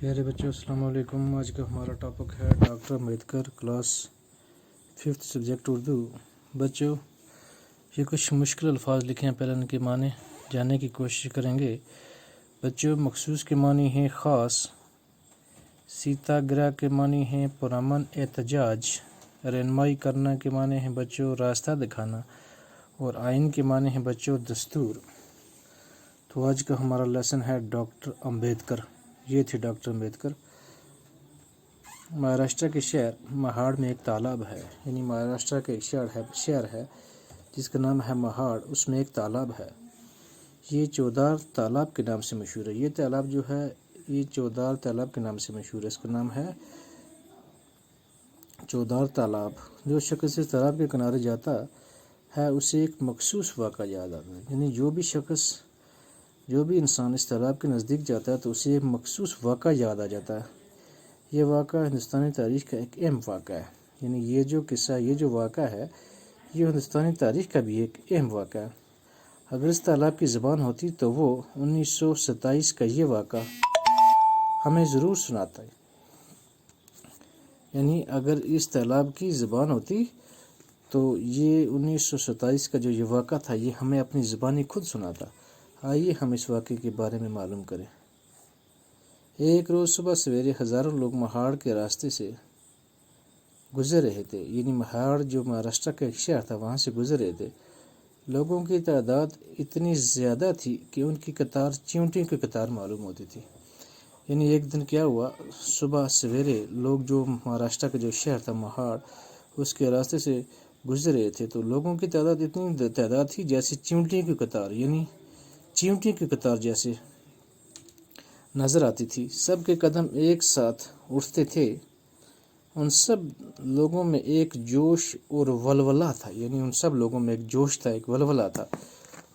پیارے بچوں السلام علیکم۔ آج کا ہمارا ٹاپک ہے doctor Ambedkar, class 5 subject Urdu. بچوں یہ کچھ مشکل الفاظ لکھے ہیں، پہلے ان کے معنی جاننے کی کوشش کریں گے۔ بچوں مخصوص کے معنی ہیں خاص، سیتا گرہ کے معنی ہیں پرامن احتجاج، رہنمائی کرنا کے معنی ہیں بچوں راستہ دکھانا، اور آئین کے معنی ہیں بچوں دستور۔ تو آج کا ہمارا لیسن ہے ڈاکٹر امبیڈکر۔ یہ تھے ڈاکٹر امبیڈکر۔ مہاراشٹر کے شہر مہاڑ میں ایک تالاب ہے، یعنی مہاراشٹر کا ایک شہر ہے جس کا نام ہے مہاڑ، اس میں ایک تالاب ہے۔ یہ چودار تالاب کے نام سے مشہور ہے۔ یہ تالاب جو ہے یہ چودار تالاب کے نام سے مشہور ہے، اس کا نام ہے چودار تالاب۔ جو شخص اس تالاب کے کنارے جاتا ہے اسے ایک مخصوص واقعہ یاد آتا ہے، یعنی جو بھی انسان اس تالاب کے نزدیک جاتا ہے تو اسے ایک مخصوص واقعہ یاد آ جاتا ہے۔ یہ واقعہ ہندوستانی تاریخ کا ایک اہم واقعہ ہے، یعنی یہ جو قصہ، یہ جو واقعہ ہے یہ ہندوستانی تاریخ کا بھی ایک اہم واقعہ ہے۔ اگر اس تالاب کی زبان ہوتی تو وہ 1927 کا یہ واقعہ ہمیں ضرور سناتا ہے۔ یعنی اگر اس تالاب کی زبان ہوتی تو یہ 1927 کا جو یہ واقعہ تھا یہ ہمیں اپنی زبانی خود سناتا۔ آئیے ہم اس واقعے کے بارے میں معلوم کریں۔ ایک روز صبح سویرے ہزاروں لوگ مہاڑ کے راستے سے گزر رہے تھے، یعنی مہاڑ جو مہاراشٹر کا ایک شہر تھا وہاں سے گزر رہے تھے۔ لوگوں کی تعداد اتنی زیادہ تھی کہ ان کی قطار چیونٹیوں کی قطار معلوم ہوتی تھی۔ یعنی ایک دن کیا ہوا، صبح سویرے لوگ جو مہاراشٹر کا جو شہر تھا مہاڑ اس کے راستے سے گزر رہے تھے تو لوگوں کی تعداد اتنی تعداد تھی جیسے چیونٹیوں کی قطار، یعنی چیونٹی کی قطار جیسے نظر آتی تھی۔ سب کے قدم ایک ساتھ اٹھتے تھے، ان سب لوگوں میں ایک جوش اور ولولہ تھا، یعنی ان سب لوگوں میں ایک جوش تھا، ایک ولولہ تھا۔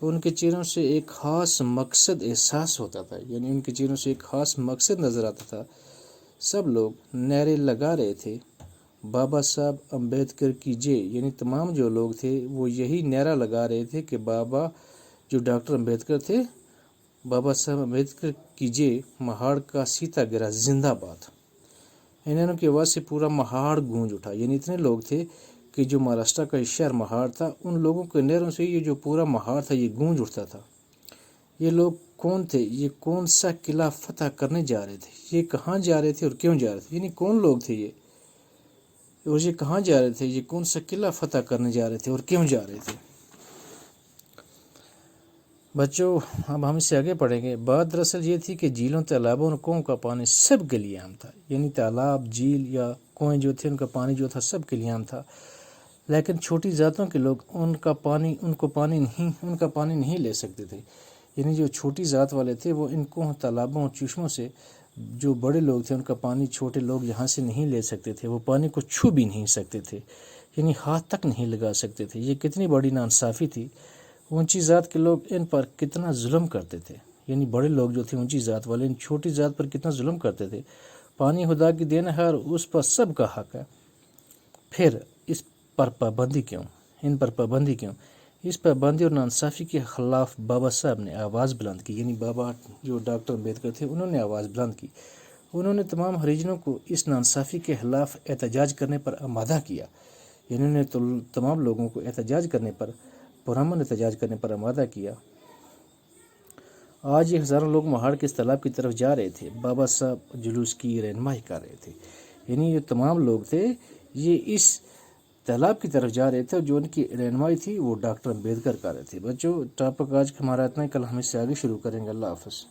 ان کے چہروں سے ایک خاص مقصد احساس ہوتا تھا، یعنی ان کے چہروں سے ایک خاص مقصد نظر آتا تھا۔ سب لوگ نعرے لگا رہے تھے، بابا صاحب امبیڈکر کی جے، یعنی تمام جو لوگ تھے وہ یہی نعرہ لگا رہے تھے کہ بابا جو ڈاکٹر امبیڈکر تھے، بابا صاحب امبیڈکر کی جے، مہاڑ کا سیتا گرہ زندہ باد۔ انہوں کی آواز سے پورا مہاڑ گونج اٹھا، یعنی اتنے لوگ تھے کہ جو مہاراشٹر کا شہر مہاڑ تھا ان لوگوں کے نعروں سے یہ جو پورا مہاڑ تھا یہ گونج اٹھتا تھا۔ یہ لوگ کون تھے؟ یہ کون سا قلعہ فتح کرنے جا رہے تھے؟ یہ کہاں جا رہے تھے اور کیوں جا رہے تھے؟ یعنی کون لوگ تھے یہ، اور یہ کہاں جا رہے تھے؟ یہ کون سا قلعہ فتح کرنے جا رہے تھے اور کیوں جا رہے تھے؟ بچوں اب ہم اس سے آگے پڑھیں گے۔ بات دراصل یہ تھی کہ جھیلوں، تالابوں اور کنووں کا پانی سب کے لیے عام تھا، یعنی تالاب، جھیل یا کنویں جو تھے ان کا پانی جو تھا سب کے لیے عام تھا، لیکن چھوٹی ذاتوں کے لوگ ان کا پانی نہیں لے سکتے تھے۔ یعنی جو چھوٹی ذات والے تھے وہ ان کنووں، تالابوں اور چشموں سے، جو بڑے لوگ تھے ان کا پانی چھوٹے لوگ یہاں سے نہیں لے سکتے تھے، وہ پانی کو چھو بھی نہیں سکتے تھے، یعنی ہاتھ تک نہیں لگا سکتے تھے۔ یہ کتنی بڑی ناانصافی تھی، اونچی ذات کے لوگ ان پر کتنا ظلم کرتے تھے، یعنی بڑے لوگ جو تھے اونچی ذات والے ان چھوٹی ذات پر کتنا ظلم کرتے تھے۔ پانی خدا کی دین ہے اور اس پر سب کا حق ہے، پھر اس پر پابندی کیوں؟ اس پابندی اور ناانصافی کے خلاف بابا صاحب نے آواز بلند کی، یعنی بابا جو ڈاکٹر امبیڈکر تھے انہوں نے آواز بلند کی۔ انہوں نے تمام ہریجنوں کو اس ناانصافی کے خلاف احتجاج کرنے پر آمادہ کیا، یعنی انہوں نے تمام لوگوں کو پرامن احتجاج کرنے پر آمادہ کیا۔ آج یہ ہزاروں لوگ مہاڑ کے اس تالاب کی طرف جا رہے تھے، بابا صاحب جلوس کی رہنمائی کر رہے تھے، یعنی یہ تمام لوگ تھے یہ اس تالاب کی طرف جا رہے تھے اور جو ان کی رہنمائی تھی وہ ڈاکٹر امبیڈکر کر رہے تھے۔ بچوں ٹاپک آج ہمارا اتنا ہی، کل ہم اس سے آگے شروع کریں گے۔ اللہ حافظ۔